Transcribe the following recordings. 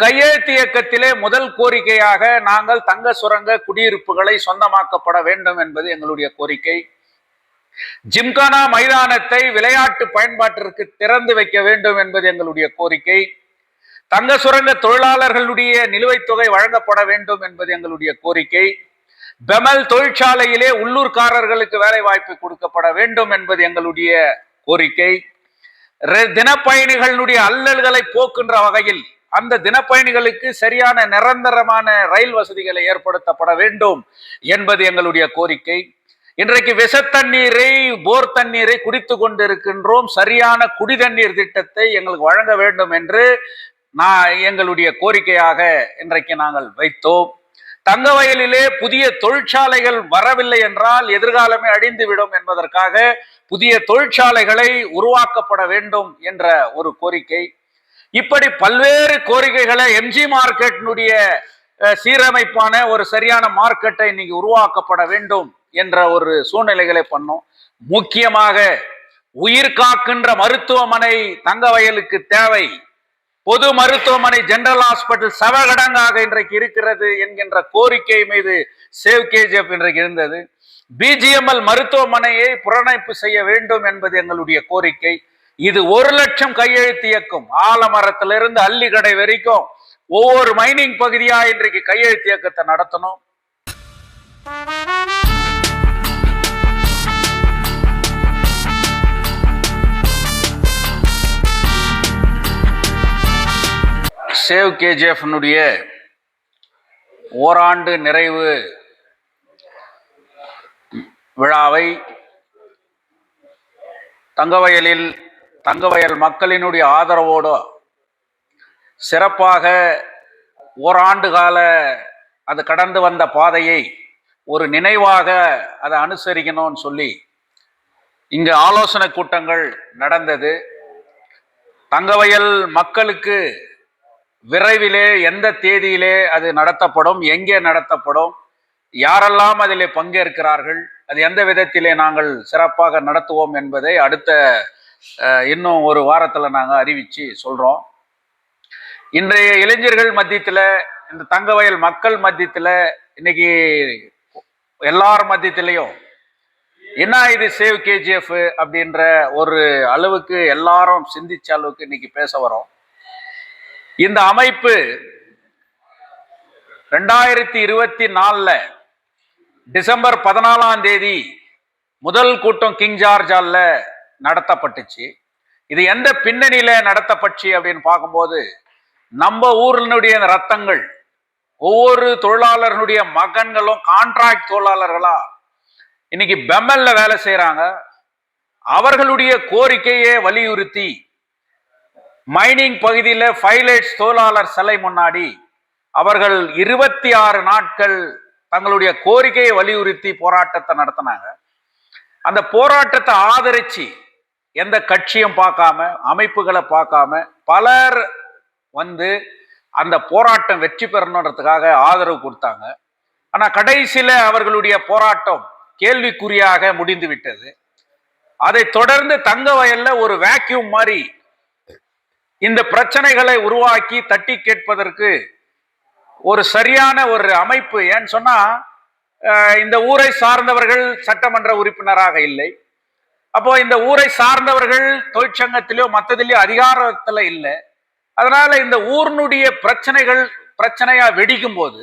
கையெழுத்து இயக்கத்திலே முதல் கோரிக்கையாக நாங்கள் தங்க சுரங்க குடியிருப்புகளை சொந்தமாக்கப்பட வேண்டும் என்பது எங்களுடைய கோரிக்கை. ஜிம்கானா மைதானத்தை விளையாட்டு பயன்பாட்டிற்கு திறந்து வைக்க வேண்டும் என்பது எங்களுடைய கோரிக்கை. தங்க சுரங்க தொழிலாளர்களுடைய நிலுவைத் தொகை வழங்கப்பட வேண்டும் என்பது எங்களுடைய கோரிக்கை. பெமல் தொழிற்சாலையிலே உள்ளூர்காரர்களுக்கு வேலை வாய்ப்பு கொடுக்கப்பட வேண்டும் என்பது எங்களுடைய கோரிக்கை. தினப்பயணிகளுடைய அல்லல்களை போக்குகின்ற வகையில் அந்த தினப்பயணிகளுக்கு சரியான நிரந்தரமான ரயில் வசதிகளை ஏற்படுத்தப்பட வேண்டும் என்பது எங்களுடைய கோரிக்கை. இன்றைக்கு விஷ தண்ணீரை, போர் தண்ணீரை குடித்து கொண்டிருக்கின்றோம். சரியான குடி தண்ணீர் திட்டத்தை எங்களுக்கு வழங்க வேண்டும் என்று எங்களுடைய கோரிக்கையாக இன்றைக்கு நாங்கள் வைத்தோம். தங்கவயலிலே புதிய தொழிற்சாலைகள் வரவில்லை என்றால் எதிர்காலமே அழிந்துவிடும் என்பதற்காக புதிய தொழிற்சாலைகளை உருவாக்கப்பட வேண்டும் என்ற ஒரு கோரிக்கை. இப்படி பல்வேறு கோரிக்கைகளை எம்ஜி மார்க்கெட்டினுடைய சீரமைப்பான ஒரு சரியான மார்க்கெட்டை இன்னைக்கு உருவாக்கப்பட வேண்டும் என்ற ஒரு சூழ்நிலைகளை பண்ணோம். முக்கியமாக உயிர் காக்கின்ற மருத்துவமனை தங்கவயலுக்கு தேவை. பொது மருத்துவமனை ஜெனரல் ஹாஸ்பிட்டல் சவகடங்காக இன்றைக்கு இருக்கிறது என்கின்ற கோரிக்கை மீது சேவ் கேஜிஎஃப் இன்றைக்கு இருந்தது. பிஜிஎம்எல் மருத்துவமனையை புறநமைப்பு செய்ய வேண்டும் என்பது எங்களுடைய கோரிக்கை. இது 1 லட்சம் கையெழுத்து இயக்கம். ஆலமரத்திலிருந்து அள்ளிக்கடை வரைக்கும் ஒவ்வொரு மைனிங் பகுதியா இன்றைக்கு கையெழுத்து இயக்கத்தை நடத்தணும். சேவ் கேஜிஎஃப் ஓராண்டு நிறைவு விழாவை தங்கவயல் மக்களினுடைய ஆதரவோடு சிறப்பாக ஓராண்டு கால அது கடந்து வந்த பாதையை ஒரு நினைவாக அதை அனுசரிக்கணும்னு சொல்லி இங்கு ஆலோசனை கூட்டங்கள் நடந்தது. தங்கவயல் மக்களுக்கு விரைவிலே எந்த தேதியிலே அது நடத்தப்படும், எங்கே நடத்தப்படும், யாரெல்லாம் அதிலே பங்கேற்கிறார்கள், அது எந்த விதத்திலே நாங்கள் சிறப்பாக நடத்துவோம் என்பதை அடுத்த இன்னும் ஒரு வாரத்தில் நாங்கள் அறிவித்து சொல்கிறோம். இன்றைய இளைஞர்கள் மத்தியத்தில், இந்த தங்கவயல் மக்கள் மத்தியத்தில், இன்னைக்கு எல்லார் மத்தியத்திலையும் என்ன இது சேவ் கேஜிஎஃப் அப்படின்ற ஒரு அளவுக்கு எல்லாரும் சிந்திச்ச அளவுக்கு இன்னைக்கு பேச வரோம். இந்த அமைப்பு 2024 டிசம்பர் 14ஆம் தேதி முதல் கூட்டம் கிங் ஜார்ஜ் ஹால்ல நடத்தப்பட்டுச்சு. இது எந்த பின்னணியில நடத்தப்பட்டுச்சு அப்படின்னு பார்க்கும்போது, நம்ம ஊரினுடைய ரத்தங்கள், ஒவ்வொரு தொழிலாளர்களுடைய மகன்களும் கான்ட்ராக்ட் தொழிலாளர்களா இன்னைக்கு பெமல்ல வேலை செய்யறாங்க. அவர்களுடைய கோரிக்கையை வலியுறுத்தி மைனிங் பகுதியில் பைலட்ஸ் தொழிலாளர் சிலை முன்னாடி அவர்கள் 26 நாட்கள் தங்களுடைய கோரிக்கையை வலியுறுத்தி போராட்டத்தை நடத்தினாங்க. அந்த போராட்டத்தை ஆதரிச்சு எந்த கட்சியும் பார்க்காம, அமைப்புகளை பார்க்காம பலர் வந்து அந்த போராட்டம் வெற்றி பெறணுன்றதுக்காக ஆதரவு கொடுத்தாங்க. ஆனா கடைசியில அவர்களுடைய போராட்டம் கேள்விக்குறியாக முடிந்து விட்டது. அதை தொடர்ந்து தங்கவயல்ல ஒரு வேக்யூம் மாதிரி இந்த பிரச்சனைகளை உருவாக்கி தட்டி கேட்பதற்கு ஒரு சரியான ஒரு அமைப்பு. ஏன்னு சொன்னா, இந்த ஊரை சார்ந்தவர்கள் சட்டமன்ற உறுப்பினராக இல்லை. அப்போ இந்த ஊரை சார்ந்தவர்கள் தொழிற்சங்கத்திலோ மற்றதிலேயோ அதிகாரத்துல இல்லை. அதனால இந்த ஊர்னுடைய பிரச்சனையா வெடிக்கும் போது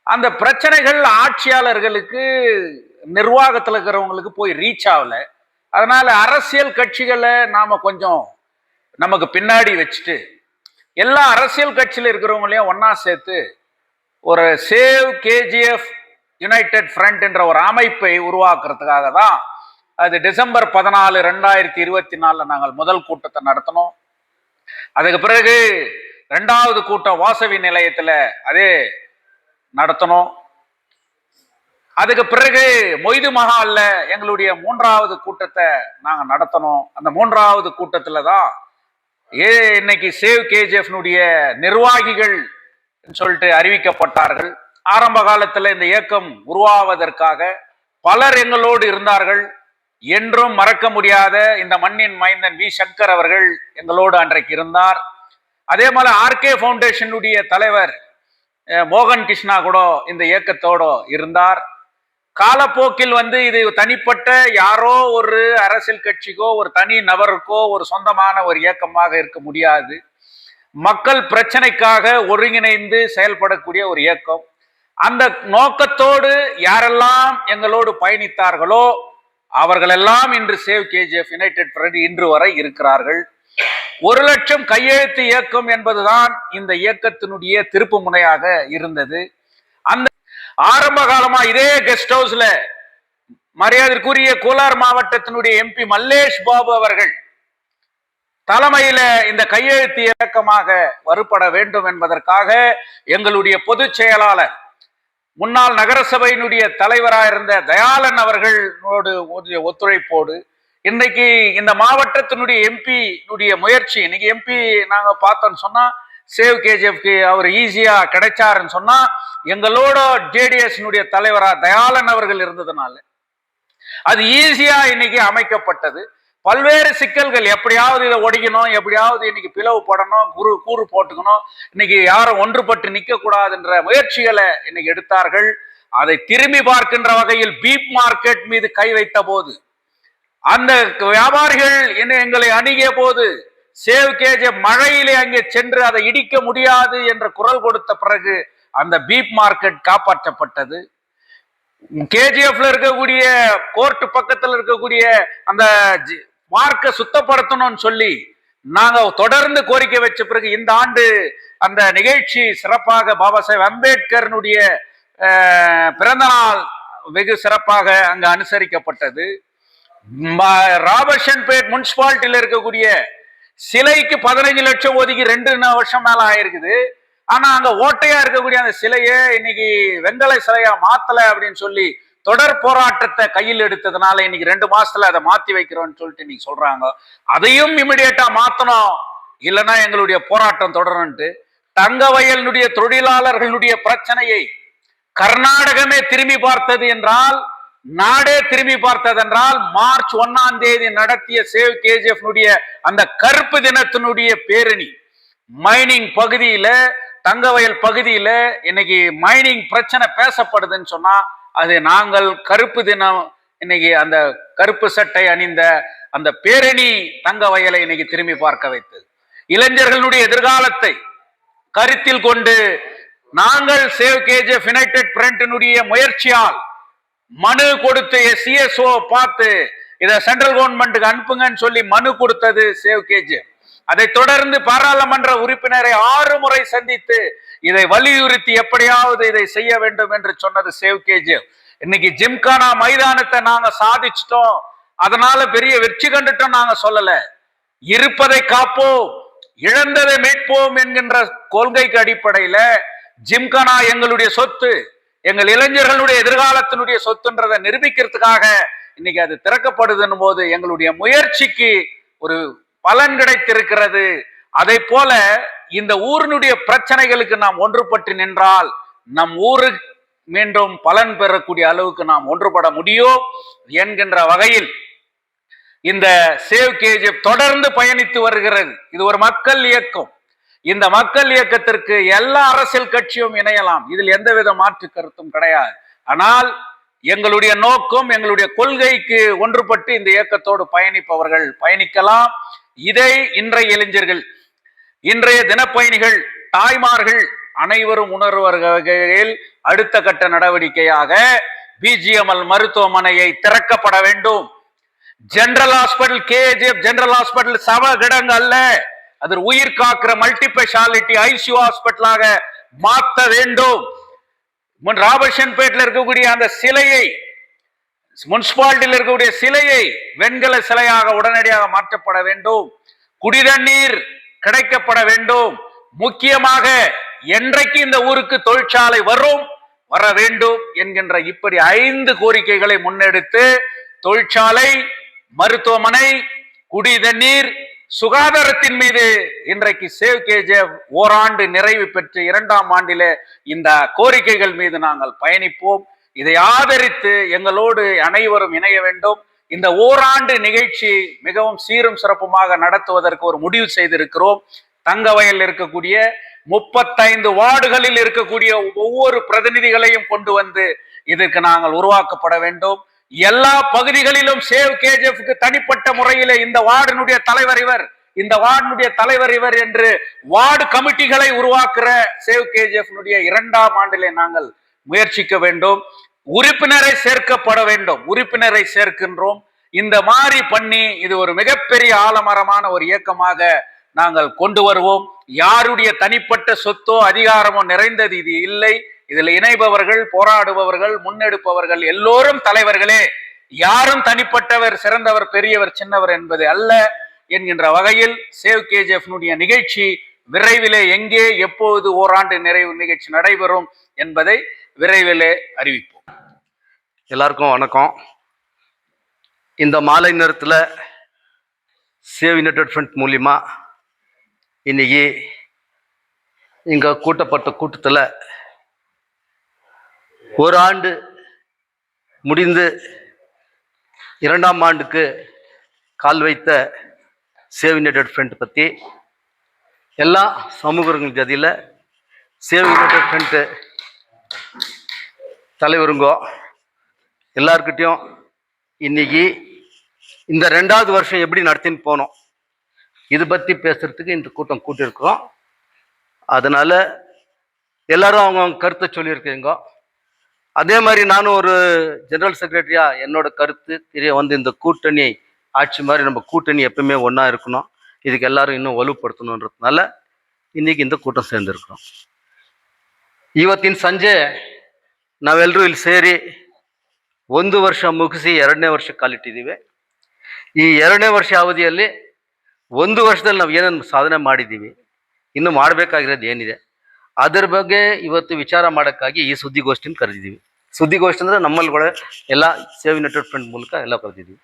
அந்த பிரச்சனைகள் ஆட்சியாளர்களுக்கு, நிர்வாகத்தில் இருக்கிறவங்களுக்கு போய் ரீச் ஆகல. அதனால அரசியல் கட்சிகளை நாம கொஞ்சம் நமக்கு பின்னாடி வச்சுட்டு எல்லா அரசியல் கட்சியில் இருக்கிறவங்களையும் ஒன்னா சேர்த்து ஒரு சேவ் கேஜிஎஃப் யுனைடெட் ஃப்ரண்ட் என்ற ஒரு அமைப்பை உருவாக்குறதுக்காக தான் அது டிசம்பர் 14, 2024 நாங்கள் முதல் கூட்டத்தை நடத்தினோம். அதுக்கு பிறகு 2வது கூட்டம் வாசவி நிலையத்தில் அதே நடத்தணும். அதுக்கு பிறகு மொய்து மஹால்ல எங்களுடைய 3வது கூட்டத்தை நாங்கள் நடத்தணும். அந்த 3வது கூட்டத்துல தான் இன்னைக்கு சேவ் கேஜிஎஃப் நிர்வாகிகள் சொல்லிட்டு அறிவிக்கப்பட்டார்கள். ஆரம்ப காலத்துல இந்த இயக்கம் உருவாவதற்காக பலர் எங்களோடு இருந்தார்கள். என்றும் மறக்க முடியாத இந்த மண்ணின் மைந்தன் வி சங்கர் அவர்கள் எங்களோடு அன்றைக்கு இருந்தார். அதே போல ஆர்கே ஃபவுண்டேஷனுடைய தலைவர் மோகன் கிருஷ்ணா கூட இந்த இயக்கத்தோட இருந்தார். காலப்போக்கில் இது தனிப்பட்ட யாரோ ஒரு அரசியல் கட்சிக்கோ ஒரு தனி நபருக்கோ ஒரு சொந்தமான ஒரு இயக்கமாக இருக்க முடியாது. மக்கள் பிரச்சனைக்காக ஒருங்கிணைந்து செயல்படக்கூடிய ஒரு இயக்கம். அந்த நோக்கத்தோடு யாரெல்லாம் எங்களோடு பயணித்தார்களோ அவர்களெல்லாம் இன்று சேவ் கேஜிஎஃப் யுனைடெட் ஃப்ரண்ட் இன்று வரை இருக்கிறார்கள். 1,00,000 கையெழுத்து இயக்கம் என்பதுதான் இந்த இயக்கத்தினுடைய திருப்பு முனையாக இருந்தது. அந்த ஆரம்ப காலமா இதே கெஸ்ட் ஹவுஸ்ல மரியாதைக்குரிய கோலார் மாவட்டத்தினுடைய எம்பி மல்லேஷ் பாபு அவர்கள் தலைமையில இந்த கையெழுத்து இயக்கமாக வருபட வேண்டும் என்பதற்காக எங்களுடைய பொதுச் செயலாளர் முன்னாள் நகரசபையினுடைய தலைவராக இருந்த தயாளன் அவர்களோடு ஒத்துழைப்போடு இன்னைக்கு இந்த மாவட்டத்தினுடைய எம்பி முயற்சி, இன்னைக்கு எம்பி நாங்க பார்த்தோம்னு சொன்னா சேவ் கேஜிஎஃப்க்கு அவர் ஈஸியா கிடைச்சாருன்னு சொன்னா எங்களோட ஜேடிஎஸ் தலைவரா தயாளன் அவர்கள் இருந்ததுனால அது ஈஸியா இன்னைக்கு அமைக்கப்பட்டது. பல்வேறு சிக்கல்கள், எப்படியாவது இதை ஒடிக்கணும், எப்படியாவது இன்னைக்கு பிளவுபடணும், கூறு போட்டுக்கணும், இன்னைக்கு யாரும் ஒன்றுபட்டு நிற்க கூடாதுன்ற முயற்சிகளை இன்னைக்கு எடுத்தார்கள். அதை திரும்பி பார்க்கின்ற வகையில் பீப் மார்க்கெட் மீது கை வைத்த போது அந்த வியாபாரிகள் எங்களை அணுகிய போது சேவ் கேஜிஎஃப் மழையிலே அங்கே சென்று அதை இடிக்க முடியாது என்ற குரல் கொடுத்த பிறகு அந்த பீப் மார்க்கெட் காப்பாற்றப்பட்டது. கேஜிஎஃப்ல இருக்கக்கூடிய கோர்ட் பக்கத்தில் இருக்கக்கூடிய அந்த மார்க்கை சுத்தப்படுத்தணும்னு சொல்லி நாங்க தொடர்ந்து கோரிக்கை வச்ச பிறகு இந்த ஆண்டு அந்த நிகழ்ச்சி சிறப்பாக பாபா சாஹேப் அம்பேத்கருடைய பிறந்த நாள் வெகு சிறப்பாக அங்கு அனுசரிக்கப்பட்டது. ராபர்ட்சன்பேட் முனிசிபாலிட்டியில இருக்கக்கூடிய சிலைக்கு 15 லட்சம் ஒதுக்கி 2 வருஷம் மேல ஆயிருக்குது. ஆனா அங்க ஓட்டையா இருக்கக்கூடிய அந்த சிலையை இன்னைக்கு வெங்கல சிலையா மாத்தல அப்படின்னு சொல்லி தொடர் போராட்டத்தை கையில் எடுத்ததுனால இன்னைக்கு 2 மாசத்துல அதை மாத்தி வைக்கிறோம்னு சொல்லிட்டு நீங்க சொல்றாங்க. அதையும் இமிடியேட்டா மாத்தணும், இல்லைன்னா எங்களுடைய போராட்டம் தொடரும்ட்டு தங்க வயலுடைய தொழிலாளர்களுடைய பிரச்சனையை கர்நாடகமே திரும்பி பார்த்தது என்றால், நாடே திரும்பி பார்த்தது என்றால், மார்ச் 1ஆம் தேதி நடத்திய சேவ் கேஜிஎஃப் அந்த கருப்பு தினத்தினுடைய பேரணி மைனிங் பகுதியில, தங்க வயல் பகுதியில இன்னைக்கு மைனிங் பிரச்சனை பேசப்படுதுன்னு சொன்னா அது நாங்கள் கருப்பு தினம் இன்னைக்கு அந்த கருப்பு சட்டை அணிந்த அந்த பேரணி தங்க வயலை இன்னைக்கு திரும்பி பார்க்க வைத்தது. இளைஞர்களுடைய எதிர்காலத்தை கருத்தில் கொண்டு நாங்கள் சேவ் கேஜிஎஃப் யுனைடெட் ஃப்ரண்ட்டினுடைய முயற்சியால் மனு கொடுத்து சிஎஸ்ஓ பார்த்து இதை சென்ட்ரல் கவர்மெண்ட்டுக்கு அனுப்புங்கன்னு சொல்லி மனு கொடுத்தது சேவ் கேஜிஎஃப். அதை தொடர்ந்து பாராளுமன்ற உறுப்பினரை 6 முறை சந்தித்து இதை வலியுறுத்தி எப்படியாவது இதை செய்ய வேண்டும் என்று சொன்னது சேவ் கேஜிஎஃப். இன்னைக்கு ஜிம்கானா மைதானத்தை நாங்க சாதிச்சிட்டோம், அதனால பெரிய வெற்றி கண்டுட்டோம் நாங்க சொல்லல. இருப்பதை காப்போம், இழந்ததை மீட்போம் என்கின்ற கொள்கைக்கு அடிப்படையில ஜிம்கானா எங்களுடைய சொத்து, எங்கள் இளைஞர்களுடைய எதிர்காலத்தினுடைய சொத்துன்றதை நிரூபிக்கிறதுக்காக இன்னைக்கு அது திறக்கப்படுதுன்னு போது எங்களுடைய முயற்சிக்கு ஒரு பலன் கிடைத்திருக்கிறது. அதை போல இந்த ஊரினுடைய பிரச்சனைகளுக்கு நாம் ஒன்றுபட்டு நின்றால் நம் ஊரு மீண்டும் பலன் பெறக்கூடிய அளவுக்கு நாம் ஒன்றுபட முடியும் என்கின்ற வகையில் இந்த சேவ் கேஜிஎஃப் தொடர்ந்து பயணித்து வருகிறது. இது ஒரு மக்கள் இயக்கம். இந்த மக்கள் இயக்கத்திற்கு எல்லா அரசியல் கட்சியும் இணையலாம், இதில் எந்தவித மாற்று கருத்தும் கிடையாது. ஆனால் எங்களுடைய நோக்கம், எங்களுடைய கொள்கைக்கு ஒன்றுபட்டு இந்த இயக்கத்தோடு பயணிப்பவர்கள் பயணிக்கலாம். இதை இன்றைய இளைஞர்கள், இன்றைய தினப்பயணிகள், தாய்மார்கள் அனைவரும் உணர்வர்கள். அடுத்த கட்ட நடவடிக்கையாக பிஜிஎம்எல் மருத்துவமனையை திறக்கப்பட வேண்டும். General hospital, KGF general hospital சவ கிடங்கு அல்ல, அது உயிர் காக்கிற மல்டி ஸ்பெஷாலிட்டி ஐசியூ ஹாஸ்பிட்டலாக மாற்ற வேண்டும். ராபர்ட்சன்பேட்ல இருக்கக்கூடிய அந்த சிலையை, முனிசிபாலிட்டியில் இருக்கக்கூடிய சிலையை வெண்கல சிலையாக உடனடியாக மாற்றப்பட வேண்டும். குடிதண்ணீர் கிடைக்கப்பட வேண்டும். முக்கியமாக என்றைக்கு இந்த ஊருக்கு தொழிற்சாலை வர வேண்டும் என்கின்ற இப்படி 5 கோரிக்கைகளை முன்னெடுத்து தொழிற்சாலை, மருத்துவமனை, குடிதண்ணீர், சுகாதாரத்தின் மீது இன்றைக்கு சேவ் கேஜிஎஃப் ஓராண்டு நிறைவு பெற்று 2ஆம் ஆண்டிலே இந்த கோரிக்கைகள் மீது நாங்கள் பயணிப்போம். இதை ஆதரித்து எங்களோடு அனைவரும் இணைய வேண்டும். இந்த ஓராண்டு நிகழ்ச்சி மிகவும் சீரும் சிறப்புமாக நடத்துவதற்கு ஒரு முடிவு செய்திருக்கிறோம். தங்கவயல் இருக்கக்கூடிய 35 வார்டுகளில் இருக்கக்கூடிய ஒவ்வொரு பிரதிநிதிகளையும் கொண்டு வந்து இதற்கு நாங்கள் உருவாக்கப்பட வேண்டும். எல்லா பகுதிகளிலும் சேவ் கேஜிஎஃப்க்கு தனிப்பட்ட முறையிலே இந்த வார்டினுடைய தலைவர் இவர், இந்த வார்டினுடைய தலைவர் இவர் என்று வார்டு கமிட்டிகளை உருவாக்குற சேவ் கேஜிஎஃப் 2ஆம் ஆண்டிலே நாங்கள் முயற்சிக்க வேண்டும். உறுப்பினரை சேர்க்கப்பட வேண்டும். உறுப்பினரை சேர்க்கின்றோம். இந்த மாதிரி பண்ணி இது ஒரு மிகப்பெரிய ஆலமரமான ஒரு இயக்கமாக நாங்கள் கொண்டு வருவோம். யாருடைய தனிப்பட்ட சொத்தோ அதிகாரமோ நிறைந்தது இது இல்லை. இதில் இணைபவர்கள், போராடுபவர்கள், முன்னெடுப்பவர்கள் எல்லோரும் தலைவர்களே. யாரும் தனிப்பட்டவர், சிறந்தவர், பெரியவர், சின்னவர் என்பது அல்ல என்கின்ற வகையில் சேவ் கேஜிஎஃப் நிகழ்ச்சி விரைவிலே எங்கே எப்போது ஓராண்டு நிறைவு நிகழ்ச்சி நடைபெறும் என்பதை விரைவிலே அறிவிப்போம். எல்லாருக்கும் வணக்கம். இந்த மாலை நேரத்தில் சேவ் யுனைடெட் ஃப்ரண்ட் மூலிமா இன்னைக்கு இங்கே கூட்டப்பட்ட கூட்டத்தில் ஒரு ஆண்டு முடிந்து 2ஆம் ஆண்டுக்கு கால் வைத்த சேவ் யுனைடெட் ஃப்ரண்ட் பற்றி எல்லா சமூகங்கள் ஜதியில் சேவ் யுனைடெட் ஃப்ரண்ட் தலைவருங்கோ எல்லார்கிட்டையும் இன்னைக்கு இந்த 2வது வருஷம் எப்படி நடத்தின்னு போனோம் இது பற்றி பேசுறதுக்கு இந்த கூட்டம் கூட்டியிருக்கிறோம். அதனால எல்லாரும் அவங்க கருத்தை சொல்லியிருக்கீங்க. அதே மாதிரி நானும் ஒரு ஜெனரல் செக்ரட்டரியா என்னோட கருத்து தெரிய வந்து இந்த கூட்டணி ஆட்சி மாதிரி நம்ம கூட்டணி எப்பவுமே ஒன்றா இருக்கணும், இதுக்கு எல்லாரும் இன்னும் வலுப்படுத்தணுன்றதுனால இன்னைக்கு இந்த ಕೂಟ ಸೇರಿರ್க்கிறோம். ಇವತ್ತಿನ ಸಂಜೆ ನಾವೆಲ್ಲರೂ ಇಲ್ಲಿ ಸೇರಿ 1 ವರ್ಷ ಮುಗಿಸಿ 2ನೇ ವರ್ಷ ಕಾಲಿಟ್ಟಿದ್ದೀವಿ. ಈ 2ನೇ ವರ್ಷ ಅವಧಿಯಲ್ಲಿ 1 ವರ್ಷದಲ್ಲಿ ನಾವು ಏನೇನು ಸಾಧನೆ ಮಾಡಿದ್ದೀವಿ, ಇನ್ನು ಮಾಡಬೇಕಾಗಿರೋದು ಏನಿದೆ ಅದರ ಬಗ್ಗೆ ಇವತ್ತು ವಿಚಾರ ಮಾಡೋಕ್ಕಾಗಿ ಈ ಸುದ್ದಿಗೋಷ್ಠಿನ ಕರೆದಿದ್ದೀವಿ. ಸುದ್ದಿಗೋಷ್ಠಿ ಅಂದರೆ ನಮ್ಮಲ್ಲಿಗಳೇ ಎಲ್ಲ ಸೇವ್ ಯುನೈಟೆಡ್ ಫ್ರಂಟ್ ಮೂಲಕ ಎಲ್ಲ ಕರೆದಿದ್ದೀವಿ.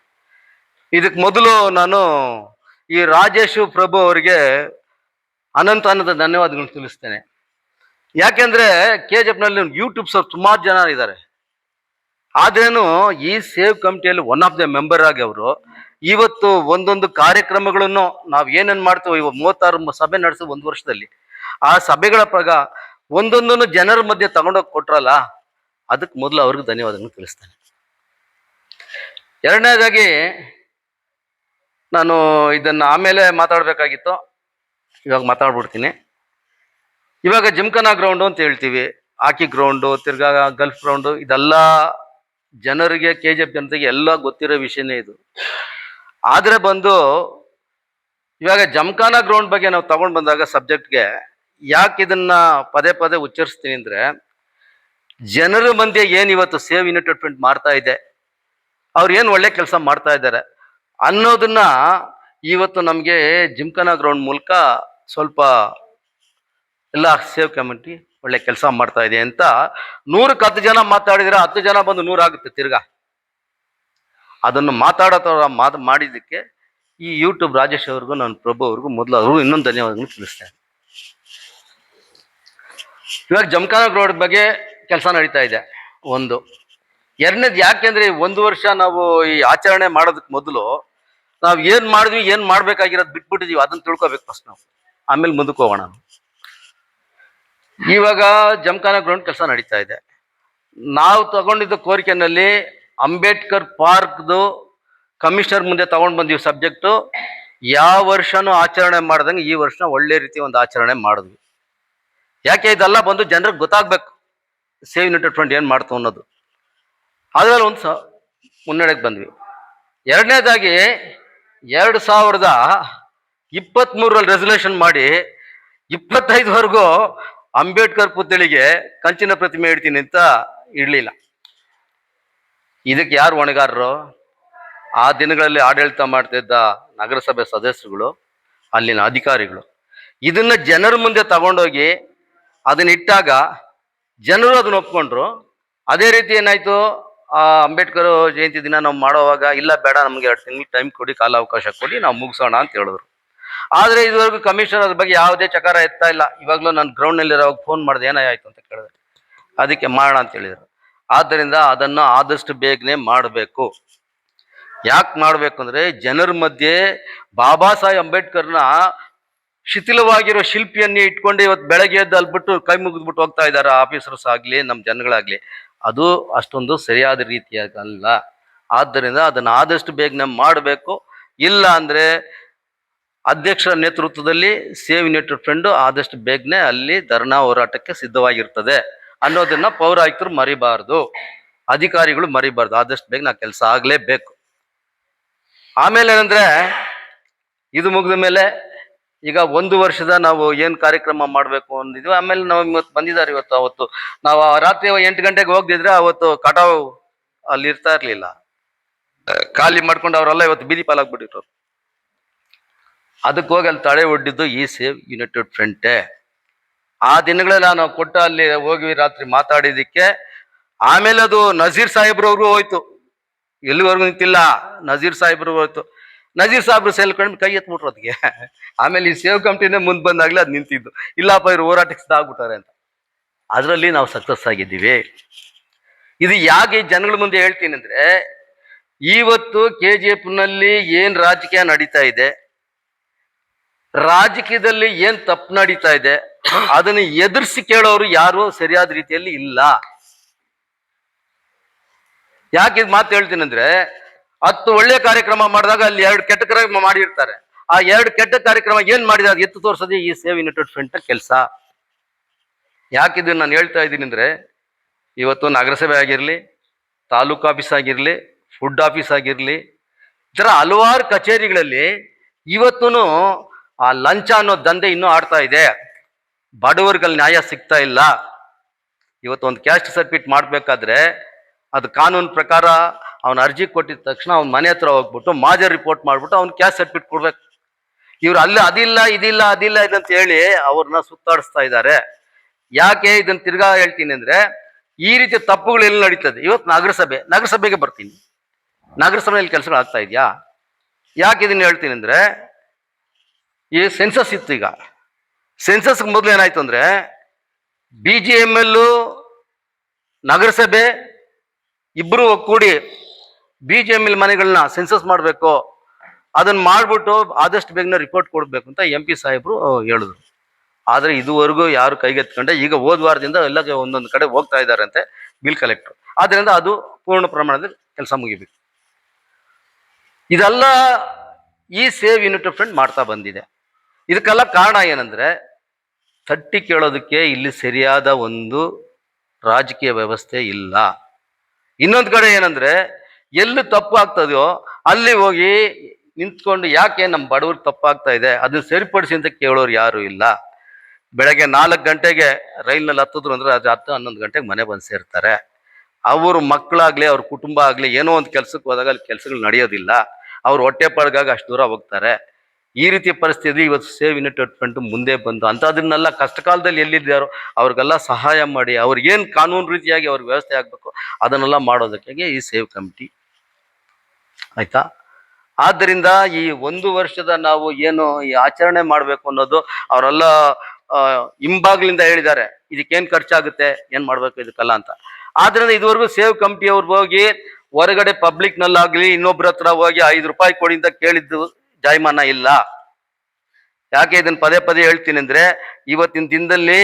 ಇದಕ್ಕೆ ಮೊದಲು ನಾನು ಈ ರಾಜೇಶ್ ಪ್ರಭು ಅವರಿಗೆ ಅನಂತ ಧನ್ಯವಾದಗಳನ್ನು ತಿಳಿಸ್ತೇನೆ. ಯಾಕೆಂದರೆ KGFನಲ್ಲಿ ಯೂಟ್ಯೂಬ್ಸ್ ಅವ್ರು ಸುಮಾರು ಜನ ಇದ್ದಾರೆ. ಆದ್ರೇನು ಈ ಸೇವ್ ಕಮಿಟಿಯಲ್ಲಿ ಒನ್ ಆಫ್ ದ ಮೆಂಬರ್ ಆಗಿ ಅವರು ಇವತ್ತು ಒಂದೊಂದು ಕಾರ್ಯಕ್ರಮಗಳನ್ನು ನಾವು ಏನೇನು ಮಾಡ್ತೀವಿ, 36 ಸಭೆ ನಡೆಸಿ 1 ವರ್ಷದಲ್ಲಿ ಆ ಸಭೆಗಳ ಒಂದೊಂದನ್ನು ಜನರ ಮಧ್ಯೆ ತಗೊಂಡೋಗಿ ಕೊಟ್ರಲ್ಲ, ಅದಕ್ಕೆ ಮೊದಲು ಅವ್ರಿಗೆ ಧನ್ಯವಾದಗಳನ್ನು ತಿಳಿಸ್ತೇನೆ. ಎರಡನೇದಾಗಿ ನಾನು ಇದನ್ನು ಆಮೇಲೆ ಮಾತಾಡಬೇಕಾಗಿತ್ತು, ಇವಾಗ ಮಾತಾಡ್ಬಿಡ್ತೀನಿ. ಇವಾಗ ಜಿಮ್ಖಾನಾ ಗ್ರೌಂಡು ಅಂತ ಹೇಳ್ತೀವಿ, ಹಾಕಿ ಗ್ರೌಂಡು, ತಿರ್ಗಾ ಗಲ್ಫ್ ಗ್ರೌಂಡು, ಇದೆಲ್ಲ ಜನರಿಗೆ KGF ಜನತೆಗೆ ಎಲ್ಲ ಗೊತ್ತಿರೋ ವಿಷಯನೇ ಇದು. ಆದರೆ ಬಂದು ಇವಾಗ ಜಿಮ್ಖಾನಾ ಗ್ರೌಂಡ್ ಬಗ್ಗೆ ನಾವು ತಗೊಂಡು ಬಂದಾಗ ಸಬ್ಜೆಕ್ಟ್ಗೆ ಯಾಕೆ ಇದನ್ನ ಪದೇ ಪದೇ ಉಚ್ಚರಿಸ್ತೀನಿ ಅಂದರೆ, ಜನರ ಮಧ್ಯೆ ಏನು ಇವತ್ತು ಸೇವ್ ಯುನೈಟೆಡ್ ಫ್ರಂಟ್ ಮಾಡ್ತಾ ಇದೆ, ಅವ್ರು ಏನು ಒಳ್ಳೆ ಕೆಲಸ ಮಾಡ್ತಾ ಇದ್ದಾರೆ ಅನ್ನೋದನ್ನ ಇವತ್ತು ನಮಗೆ ಜಿಮ್ಖಾನಾ ಗ್ರೌಂಡ್ ಮೂಲಕ ಸ್ವಲ್ಪ ಎಲ್ಲ ಸೇವ್ ಕಮಿಟಿ ಒಳ್ಳೆ ಕೆಲಸ ಮಾಡ್ತಾ ಇದೆ ಅಂತ 100ಕ್ಕೆ 10 ಜನ ಮಾತಾಡಿದ್ರೆ 10 ಜನ ಬಂದು 100 ಆಗುತ್ತೆ ತಿರ್ಗಾ. ಅದನ್ನು ಮಾಡಿದ್ದಕ್ಕೆ ಈ ಯೂಟ್ಯೂಬ್ ರಾಜೇಶ್ ಅವ್ರಿಗೂ ನಾನು ಪ್ರಭು ಅವ್ರಿಗೂ ಮೊದಲು ಅವರು ಇನ್ನೊಂದು ಧನ್ಯವಾದಗಳನ್ನು ತಿಳಿಸ್ತೇನೆ. ಇವಾಗ ಜಿಮ್ಖಾನಾ ಗ್ರೌಂಡ್ ಬಗ್ಗೆ ಕೆಲಸ ನಡೀತಾ ಇದೆ ಒಂದು. ಎರಡನೇದು ಯಾಕೆಂದ್ರೆ 1 ವರ್ಷ ನಾವು ಈ ಆಚರಣೆ ಮಾಡೋದಕ್ಕೆ ಮೊದಲು ನಾವು ಏನು ಮಾಡಿದ್ವಿ, ಏನು ಮಾಡ್ಬೇಕಾಗಿರೋದು ಬಿಟ್ಬಿಟ್ಟಿದೀವಿ, ಅದನ್ನ ತಿಳ್ಕೊಬೇಕು ಫಸ್ಟ್ ನಾವು, ಆಮೇಲೆ ಮುಂದಕ್ಕೆ ಹೋಗೋಣ. ಇವಾಗ ಜಿಮ್ಖಾನಾ ಗ್ರೌಂಡ್ ಕೆಲಸ ನಡೀತಾ ಇದೆ. ನಾವು ತಗೊಂಡಿದ್ದ ಕೋರಿಕೆನಲ್ಲಿ ಅಂಬೇಡ್ಕರ್ ಪಾರ್ಕ್ದು ಕಮಿಷನರ್ ಮುಂದೆ ತಗೊಂಡು ಬಂದೀವಿ ಸಬ್ಜೆಕ್ಟು. ಯಾವ ವರ್ಷನೂ ಆಚರಣೆ ಮಾಡ್ದಂಗೆ ಈ ವರ್ಷ ಒಳ್ಳೆ ರೀತಿ ಒಂದು ಆಚರಣೆ ಮಾಡಿದ್ವಿ. ಯಾಕೆ ಇದೆಲ್ಲ ಬಂದು ಜನರಿಗೆ ಗೊತ್ತಾಗ್ಬೇಕು ಸೇವ್ ಯುನೈಟೆಡ್ ಫ್ರಂಟ್ ಏನು ಮಾಡ್ತು ಅನ್ನೋದು. ಅದ್ರಲ್ಲಿ ಒಂದು ಮುನ್ನಡೆಗೆ ಬಂದ್ವಿ. ಎರಡನೇದಾಗಿ 2023ರಲ್ಲಿ ರೆಸಲ್ಯೂಷನ್ ಮಾಡಿ 25ವರೆಗೂ ಅಂಬೇಡ್ಕರ್ ಪುತ್ಥಳಿಗೆ ಕಂಚಿನ ಪ್ರತಿಮೆ ಇಡ್ತೀನಿ ಅಂತ ಇಡಲಿಲ್ಲ. ಇದಕ್ಕೆ ಯಾರು ಹೊಣೆಗಾರರು? ಆ ದಿನಗಳಲ್ಲಿ ಆಡಳಿತ ಮಾಡ್ತಿದ್ದ ನಗರಸಭೆ ಸದಸ್ಯರುಗಳು, ಅಲ್ಲಿನ ಅಧಿಕಾರಿಗಳು. ಇದನ್ನ ಜನರ ಮುಂದೆ ತಗೊಂಡೋಗಿ ಅದನ್ನ ಇಟ್ಟಾಗ ಜನರು ಅದನ್ನ ಒಪ್ಕೊಂಡ್ರು. ಅದೇ ರೀತಿ ಏನಾಯ್ತು, ಆ ಅಂಬೇಡ್ಕರ್ ಜಯಂತಿ ದಿನ ನಾವು ಮಾಡೋವಾಗ ಇಲ್ಲ ಬೇಡ, ನಮ್ಗೆ 2 ತಿಂಗಳು ಟೈಮ್ ಕೊಡಿ, ಕಾಲಾವಕಾಶ ಕೊಡಿ, ನಾವು ಮುಗಿಸೋಣ ಅಂತ ಹೇಳಿದ್ರು. ಆದರೆ ಇದುವರೆಗೂ ಕಮಿಷನರ್ ಅದ್ರ ಬಗ್ಗೆ ಯಾವುದೇ ಚಕಾರ ಎತ್ತಾ ಇಲ್ಲ. ಇವಾಗಲೂ ನಾನು ಗ್ರೌಂಡ್ನಲ್ಲಿರೋವಾಗ ಫೋನ್ ಮಾಡಿದೆ, ಏನಾಯ್ತು ಅಂತ ಕೇಳಿದೆ. ಅದಕ್ಕೆ ಮಾಡೋಣ ಅಂತ ಹೇಳಿದ್ರು. ಆದ್ದರಿಂದ ಅದನ್ನು ಆದಷ್ಟು ಬೇಗನೆ ಮಾಡಬೇಕು. ಯಾಕೆ ಮಾಡಬೇಕು ಅಂದರೆ, ಜನರ ಮಧ್ಯೆ ಬಾಬಾ ಸಾಹೇಬ್ ಅಂಬೇಡ್ಕರ್ನ ಶಿಥಿಲವಾಗಿರೋ ಶಿಲ್ಪಿಯನ್ನೇ ಇಟ್ಕೊಂಡು ಇವತ್ತು ಬೆಳಗ್ಗೆ ಎದ್ದು ಅಲ್ಬಿಟ್ಟು ಕೈ ಮುಗಿದ್ಬಿಟ್ಟು ಹೋಗ್ತಾ ಇದ್ದಾರೆ ಆಫೀಸರ್ಸ್ ಆಗಲಿ ನಮ್ಮ ಜನಗಳಾಗಲಿ. ಅದು ಅಷ್ಟೊಂದು ಸರಿಯಾದ ರೀತಿಯಾಗಲ್ಲ. ಆದ್ದರಿಂದ ಅದನ್ನು ಆದಷ್ಟು ಬೇಗನೆ ಮಾಡಬೇಕು. ಇಲ್ಲ ಅಂದರೆ ಅಧ್ಯಕ್ಷರ ನೇತೃತ್ವದಲ್ಲಿ ಸೇವ್ ಯುನೈಟೆಡ್ ಫ್ರಂಟ್ ಆದಷ್ಟು ಬೇಗನೆ ಅಲ್ಲಿ ಧರ್ನಾ ಹೋರಾಟಕ್ಕೆ ಸಿದ್ಧವಾಗಿರ್ತದೆ ಅನ್ನೋದನ್ನ ಪೌರಾಯುಕ್ತರು ಮರಿಬಾರ್ದು, ಅಧಿಕಾರಿಗಳು ಮರಿಬಾರ್ದು. ಆದಷ್ಟು ಬೇಗ ನಾ ಕೆಲಸ ಆಗಲೇಬೇಕು. ಆಮೇಲೆ ಏನಂದ್ರೆ, ಇದು ಮುಗಿದ ಮೇಲೆ ಈಗ 1 ವರ್ಷದ ನಾವು ಏನು ಕಾರ್ಯಕ್ರಮ ಮಾಡಬೇಕು ಅಂದಿದ್ವಿ. ಆಮೇಲೆ ನಾವು ಇವತ್ತು ಬಂದಿದ್ದಾರೆ. ಅವತ್ತು ನಾವು ರಾತ್ರಿ 8 ಗಂಟೆಗೆ ಹೋಗ್ದಿದ್ರೆ ಅವತ್ತು ಕಟಾವ್ ಅಲ್ಲಿ ಇರ್ತಾ ಇರ್ಲಿಲ್ಲ, ಖಾಲಿ ಮಾಡ್ಕೊಂಡು ಅವರೆಲ್ಲ ಇವತ್ತು ಬೀದಿ ಪಾಲಾಗ್ಬಿಟ್ಟಿದ್ರು. ಅದಕ್ಕೆ ಹೋಗಿ ಅಲ್ಲಿ ತಡೆ ಒಡ್ಡಿದ್ದು ಈ ಸೇವ್ ಯುನೈಟೆಡ್ ಫ್ರಂಟೇ. ಆ ದಿನಗಳೆಲ್ಲ ನಾವು ಕೊಟ್ಟ ಅಲ್ಲಿ ಹೋಗಿ ರಾತ್ರಿ ಮಾತಾಡಿದ್ದಕ್ಕೆ. ಆಮೇಲೆ ಅದು ನಜೀರ್ ಸಾಹೇಬ್ರವ್ರಿಗೂ ಹೋಯ್ತು, ಎಲ್ಲಿವರೆಗೂ ನಿಂತಿಲ್ಲ, ನಜೀರ್ ಸಾಹೇಬ್ರಿಗೂ ಹೋಯ್ತು. ನಜೀರ್ ಸಾಹೇಬ್ರು ಸೇಲ್ಕೊಂಡು ಕೈ ಎತ್ಬಿಟ್ರು ಅದಕ್ಕೆ. ಆಮೇಲೆ ಈ ಸೇವ್ ಕಮಿಟಿನೇ ಮುಂದೆ ಬಂದಾಗಲೇ ಅದು ನಿಂತಿದ್ದು. ಇಲ್ಲಪ್ಪ ಇವ್ರು ಹೋರಾಟಕ್ಕೆ ಸಿದ್ಧಾಗ್ಬಿಟ್ಟಾರೆ ಅಂತ. ಅದರಲ್ಲಿ ನಾವು ಸಕ್ಸಸ್ ಆಗಿದ್ದೀವಿ. ಇದು ಯಾಕೆ ಜನಗಳ ಮುಂದೆ ಹೇಳ್ತೀನಿ ಅಂದ್ರೆ, ಇವತ್ತು KGF ನಲ್ಲಿ ಏನ್ ರಾಜಕೀಯ ನಡೀತಾ ಇದೆ, ರಾಜಕೀಯದಲ್ಲಿ ಏನ್ ತಪ್ಪು ನಡೀತಾ ಇದೆ, ಅದನ್ನು ಎದುರಿಸಿ ಕೇಳೋರು ಯಾರು ಸರಿಯಾದ ರೀತಿಯಲ್ಲಿ ಇಲ್ಲ. ಯಾಕೆ ಇದು ಮಾತು ಹೇಳ್ತೀನಿ ಅಂದ್ರೆ, 10 ಒಳ್ಳೆ ಕಾರ್ಯಕ್ರಮ ಮಾಡಿದಾಗ ಅಲ್ಲಿ 2 ಕೆಟ್ಟ ಕಾರ್ಯಕ್ರಮ ಮಾಡಿರ್ತಾರೆ. ಆ 2 ಕೆಟ್ಟ ಕಾರ್ಯಕ್ರಮ ಏನ್ ಮಾಡಿದಾಗ ಎತ್ತು ತೋರಿಸೋದೇ ಈ ಸೇವ್ ಯುನೈಟೆಡ್ ಫ್ರಂಟ್ ಕೆಲಸ. ಯಾಕಿದು ನಾನು ಹೇಳ್ತಾ ಇದ್ದೀನಿ ಅಂದ್ರೆ, ಇವತ್ತು ನಗರಸಭೆ ಆಗಿರ್ಲಿ, ತಾಲೂಕು ಆಫೀಸ್ ಆಗಿರ್ಲಿ, ಫುಡ್ ಆಫೀಸ್ ಆಗಿರ್ಲಿ, ಈ ಥರ ಹಲವಾರು ಕಚೇರಿಗಳಲ್ಲಿ ಇವತ್ತೂ ಆ ಲಂಚ ಅನ್ನೋ ದಂಧೆ ಇನ್ನೂ ಆಡ್ತಾ ಇದೆ. ಬಡವರಿಗೆ ನ್ಯಾಯ ಸಿಗ್ತಾ ಇಲ್ಲ. ಇವತ್ತು ಒಂದು ಕ್ಯಾಸ್ಟ್ ಸರ್ಟಿಫಿಕೇಟ್ ಮಾಡಬೇಕಾದ್ರೆ ಅದು ಕಾನೂನು ಪ್ರಕಾರ ಅವನ ಅರ್ಜಿ ಕೊಟ್ಟಿದ ತಕ್ಷಣ ಅವ್ನ ಮನೆ ಹತ್ರ ಹೋಗ್ಬಿಟ್ಟು ಮಾಜರ್ ರಿಪೋರ್ಟ್ ಮಾಡ್ಬಿಟ್ಟು ಅವ್ನು ಕ್ಯಾಸ್ಟ್ ಸರ್ಟಿಫಿಕೇಟ್ ಕೊಡ್ಬೇಕು. ಇವ್ರು ಅಲ್ಲಿ ಅದಿಲ್ಲ ಇದಿಲ್ಲ ಅದಿಲ್ಲ ಇದಂತ ಹೇಳಿ ಅವ್ರನ್ನ ಸುತ್ತಾಡಿಸ್ತಾ ಇದ್ದಾರೆ. ಯಾಕೆ ಇದನ್ನ ತಿರ್ಗಾ ಹೇಳ್ತೀನಿ ಅಂದ್ರೆ, ಈ ರೀತಿಯ ತಪ್ಪುಗಳು ಎಲ್ಲಿ ನಡೀತದೆ. ಇವತ್ತು ನಗರಸಭೆಗೆ ಬರ್ತೀನಿ. ನಗರಸಭೆಯಲ್ಲಿ ಕೆಲಸಗಳು ಆಗ್ತಾ ಇದೆಯಾ? ಯಾಕೆ ಇದನ್ನ ಹೇಳ್ತೀನಿ ಅಂದ್ರೆ, ಈ ಸೆನ್ಸಸ್ ಇತ್ತು. ಈಗ ಸೆನ್ಸಸ್ ಮೊದಲು ಏನಾಯ್ತು ಅಂದ್ರೆ, BGML ನಗರಸಭೆ ಇಬ್ಬರು ಒಕ್ಕೂಡಿ BGML ಮನೆಗಳನ್ನ ಸೆನ್ಸಸ್ ಮಾಡಬೇಕು, ಅದನ್ನ ಮಾಡ್ಬಿಟ್ಟು ಆದಷ್ಟು ಬೇಗನೆ ರಿಪೋರ್ಟ್ ಕೊಡ್ಬೇಕು ಅಂತ MP ಸಾಹೇಬ್ರು ಹೇಳಿದ್ರು. ಆದ್ರೆ ಇದುವರೆಗೂ ಯಾರು ಕೈಗೆತ್ಕೊಂಡೆ. ಈಗ ಹೋದ ವಾರದಿಂದ ಎಲ್ಲ ಒಂದೊಂದು ಕಡೆ ಹೋಗ್ತಾ ಇದ್ದಾರಂತೆ ಬಿಲ್ ಕಲೆಕ್ಟರ್. ಆದ್ರಿಂದ ಅದು ಪೂರ್ಣ ಪ್ರಮಾಣದಲ್ಲಿ ಕೆಲಸ ಮುಗಿಬೇಕು. ಇದೆಲ್ಲ ಈ ಸೇವ್ ಯುನೈಟೆಡ್ ಫ್ರಂಟ್ ಮಾಡ್ತಾ ಬಂದಿದೆ. ಇದಕ್ಕೆಲ್ಲ ಕಾರಣ ಏನಂದ್ರೆ, ತಟ್ಟಿ ಕೇಳೋದಕ್ಕೆ ಇಲ್ಲಿ ಸರಿಯಾದ ಒಂದು ರಾಜಕೀಯ ವ್ಯವಸ್ಥೆ ಇಲ್ಲ. ಇನ್ನೊಂದು ಕಡೆ ಏನಂದ್ರೆ, ಎಲ್ಲಿ ತಪ್ಪು ಆಗ್ತದೆಯೋ ಅಲ್ಲಿ ಹೋಗಿ ನಿಂತ್ಕೊಂಡು ಯಾಕೆ ನಮ್ಮ ಬಡವ್ರಿಗೆ ತಪ್ಪಾಗ್ತಾ ಇದೆ ಅದನ್ನ ಸರಿಪಡಿಸಿ ಅಂತ ಕೇಳೋರು ಯಾರು ಇಲ್ಲ. ಬೆಳಗ್ಗೆ 4 ಗಂಟೆಗೆ ರೈಲ್ನಲ್ಲಿ ಹತ್ತಿದ್ರು ಅಂದ್ರೆ ಅದು 10-11 ಗಂಟೆಗೆ ಮನೆ ಬಂದು ಸೇರ್ತಾರೆ. ಅವ್ರ ಮಕ್ಕಳಾಗ್ಲಿ ಅವ್ರ ಕುಟುಂಬ ಆಗಲಿ ಏನೋ ಒಂದು ಕೆಲ್ಸಕ್ಕೆ ಹೋದಾಗ ಅಲ್ಲಿ ಕೆಲಸಗಳು ನಡೆಯೋದಿಲ್ಲ. ಅವ್ರು ಹೊಟ್ಟೆ ಪಾಡ್ಗಾಗ ಅಷ್ಟು ದೂರ ಹೋಗ್ತಾರೆ. ಈ ರೀತಿಯ ಪರಿಸ್ಥಿತಿ ಇವತ್ತು ಸೇವ್ ಯುನೈಟೆಡ್ ಫ್ರಂಟ್ ಮುಂದೆ ಬಂದು ಅಂಥದನ್ನೆಲ್ಲ ಕಷ್ಟ ಕಾಲದಲ್ಲಿ ಎಲ್ಲಿದ್ದಾರೋ ಅವ್ರಿಗೆಲ್ಲ ಸಹಾಯ ಮಾಡಿ, ಅವ್ರಿಗೇನು ಕಾನೂನು ರೀತಿಯಾಗಿ ಅವ್ರಿಗೆ ವ್ಯವಸ್ಥೆ ಆಗಬೇಕು ಅದನ್ನೆಲ್ಲ ಮಾಡೋದಕ್ಕೆ ಈ ಸೇವ್ ಕಮಿಟಿ ಆಯ್ತಾ. ಆದ್ದರಿಂದ ಈ 1 ವರ್ಷದ ನಾವು ಏನು ಈ ಆಚರಣೆ ಮಾಡಬೇಕು ಅನ್ನೋದು ಅವರೆಲ್ಲ ಹಿಂಬಾಗ್ಲಿಂದ ಹೇಳಿದ್ದಾರೆ. ಇದಕ್ಕೇನು ಖರ್ಚಾಗುತ್ತೆ, ಏನು ಮಾಡಬೇಕು ಇದಕ್ಕೆಲ್ಲ ಅಂತ. ಆದ್ರಿಂದ ಇದುವರೆಗೂ ಸೇವ್ ಕಮಿಟಿ ಅವ್ರು ಹೋಗಿ ಹೊರಗಡೆ ಪಬ್ಲಿಕ್ನಲ್ಲಾಗಲಿ ಇನ್ನೊಬ್ರ ಹತ್ರ ಹೋಗಿ 5 ರೂಪಾಯಿ ಕೊಡಿ ಅಂತ ಕೇಳಿದ್ದು ಜಾಯಮಾನ ಇಲ್ಲ. ಯಾಕೆ ಇದನ್ನ ಪದೇ ಪದೇ ಹೇಳ್ತೀನಿ ಅಂದ್ರೆ, ಇವತ್ತಿನ ದಿನದಲ್ಲಿ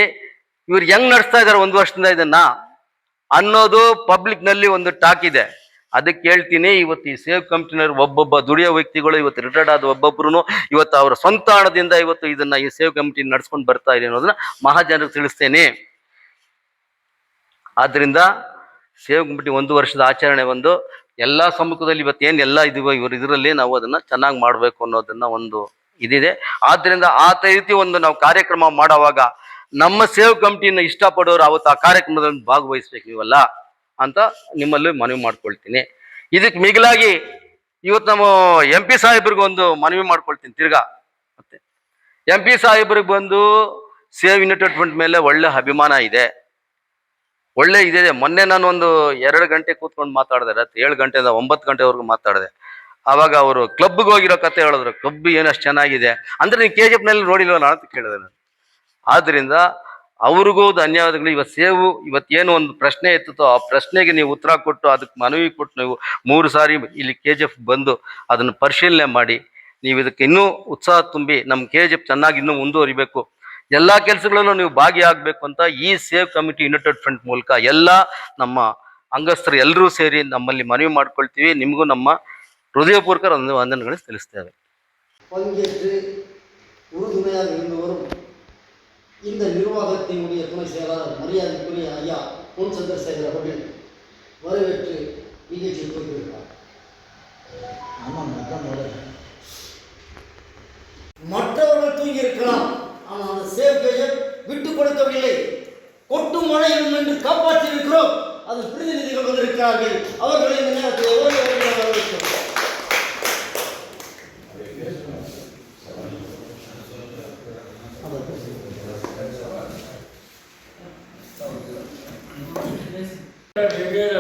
ಇವ್ರು ಹೆಂಗ್ ನಡೆಸ್ತಾ ಇದ್ದಾರೆ 1 ವರ್ಷದಿಂದ ಇದನ್ನ ಅನ್ನೋದು ಪಬ್ಲಿಕ್ನಲ್ಲಿ ಒಂದು ಟಾಕ್ ಇದೆ. ಅದಕ್ಕೆ ಹೇಳ್ತೀನಿ, ಇವತ್ತು ಈ ಸೇವ್ ಕಂಪ್ನಿಯವರು ಒಬ್ಬೊಬ್ಬ ದುಡಿಯೋ ವ್ಯಕ್ತಿಗಳು ಇವತ್ತು ರಿಟೈರ್ಡ್ ಆದ ಒಬ್ಬೊಬ್ರು ಇವತ್ತು ಅವರ ಸ್ವಂತ ಹಣದಿಂದ ಇವತ್ತು ಇದನ್ನ ಈ ಸೇವ್ ಕಮಿಟಿ ನಡ್ಸ್ಕೊಂಡು ಬರ್ತಾ ಇದೆ ಅನ್ನೋದನ್ನ ಮಹಾಜನರಿಗೆ ತಿಳಿಸ್ತೇನೆ. ಆದ್ರಿಂದ ಸೇವ್ ಕಮಿಟಿ 1 ವರ್ಷದ ಆಚರಣೆ ಒಂದು ಎಲ್ಲ ಸಮ್ಮುಖದಲ್ಲಿ ಇವತ್ತೇನು ಎಲ್ಲ ಇದೀವೋ ಇದರಲ್ಲಿ ನಾವು ಅದನ್ನ ಚೆನ್ನಾಗಿ ಮಾಡಬೇಕು ಅನ್ನೋದನ್ನ ಒಂದು ಇದಿದೆ. ಆದ್ರಿಂದ ಆ ರೀತಿ ಒಂದು ನಾವು ಕಾರ್ಯಕ್ರಮ ಮಾಡುವಾಗ ನಮ್ಮ ಸೇವ್ ಕಮಿಟಿನ ಇಷ್ಟಪಡೋರು ಅವತ್ತು ಆ ಕಾರ್ಯಕ್ರಮದಲ್ಲಿ ಭಾಗವಹಿಸ್ಬೇಕು ನೀವಲ್ಲ ಅಂತ ನಿಮ್ಮಲ್ಲಿ ಮನವಿ ಮಾಡ್ಕೊಳ್ತೀನಿ. ಇದಕ್ಕೆ ಮಿಗಿಲಾಗಿ ಇವತ್ತು ನಮ್ಮ MP ಸಾಹೇಬ್ರಿಗೆ ಒಂದು ಮನವಿ ಮಾಡ್ಕೊಳ್ತೀನಿ ತಿರ್ಗಾ. ಮತ್ತೆ MP ಸಾಹೇಬ್ರಿಗೆ ಬಂದು ಸೇವ್ ಯುನೈಟೆಡ್ ಫ್ರಂಟ್ ಮೇಲೆ ಒಳ್ಳೆ ಅಭಿಮಾನ ಇದೆ, ಒಳ್ಳೆ ಇದೆ. ಮೊನ್ನೆ ನಾನು ಒಂದು 2 ಗಂಟೆ ಕೂತ್ಕೊಂಡು ಮಾತಾಡಿದೆ, ರಾತ್ರಿ 7 ಗಂಟೆಯಿಂದ 9 ಗಂಟೆವರೆಗೂ ಮಾತಾಡಿದೆ. ಆವಾಗ ಅವರು ಕ್ಲಬ್ಗೆ ಹೋಗಿರೋ ಕತೆ ಹೇಳಿದ್ರು. ಕ್ಲಬ್ ಏನಷ್ಟು ಚೆನ್ನಾಗಿದೆ ಅಂದ್ರೆ ನೀವು KGF ನಲ್ಲಿ ನೋಡಿಲ್ವಲ್ಲ ಅಂತ ಕೇಳಿದೆ ನಾನು. ಆದ್ರಿಂದ ಅವ್ರಿಗೂ ಧನ್ಯವಾದಗಳು. ಇವತ್ತೇನು ಒಂದು ಪ್ರಶ್ನೆ ಎತ್ತುತ್ತೋ ಆ ಪ್ರಶ್ನೆಗೆ ನೀವು ಉತ್ತರ ಕೊಟ್ಟು ಅದಕ್ಕೆ ಮನವಿ ಕೊಟ್ಟು ನೀವು 3 ಸಾರಿ ಇಲ್ಲಿ KGF ಬಂದು ಅದನ್ನು ಪರಿಶೀಲನೆ ಮಾಡಿ ನೀವು ಇದಕ್ಕೆ ಇನ್ನೂ ಉತ್ಸಾಹ ತುಂಬಿ ನಮ್ಮ KGF ಚೆನ್ನಾಗಿ ಇನ್ನೂ ಮುಂದುವರಿಬೇಕು, ಎಲ್ಲ ಕೆಲಸಗಳಲ್ಲೂ ನೀವು ಭಾಗಿಯಾಗಬೇಕು ಅಂತ ಈ ಸೇವ್ ಕಮಿಟಿ ಯುನೈಟೆಡ್ ಫ್ರಂಟ್ ಮೂಲಕ ಎಲ್ಲ ನಮ್ಮ ಅಂಗಸ್ಥರು ಎಲ್ಲರೂ ಸೇರಿ ನಮ್ಮಲ್ಲಿ ಮನವಿ ಮಾಡ್ಕೊಳ್ತೀವಿ. ನಿಮಗೂ ನಮ್ಮ ஹிருதயபூர்வக ವಂದನೆಗಳನ್ನು ತಿಳಿಸ್ತೇವೆ. பங்கேற்று உறுதுணையாக இருந்தவரும் இந்த நிர்வாகத்தினுடைய துணை செயலாளர் மரியாதைக்குரிய ஐயா பொன் சந்திரசேகர் அவர்கள் வரவேற்று நிகழ்ச்சி கொடுத்திருக்கிறார். மற்றவர்கள் தூங்கி இருக்கலாம், ஆனால் அந்த சேவ் KGF விட்டுக் கொடுக்கவில்லை. கொட்டும் மழையும் என்று காப்பாற்றி இருக்கிறோம். அது பிரதிநிதிகள் வந்திருக்கிறார்கள். அவர்களை இந்த நேரத்தில் வரவேற்கிறோம். வெவ்வேறு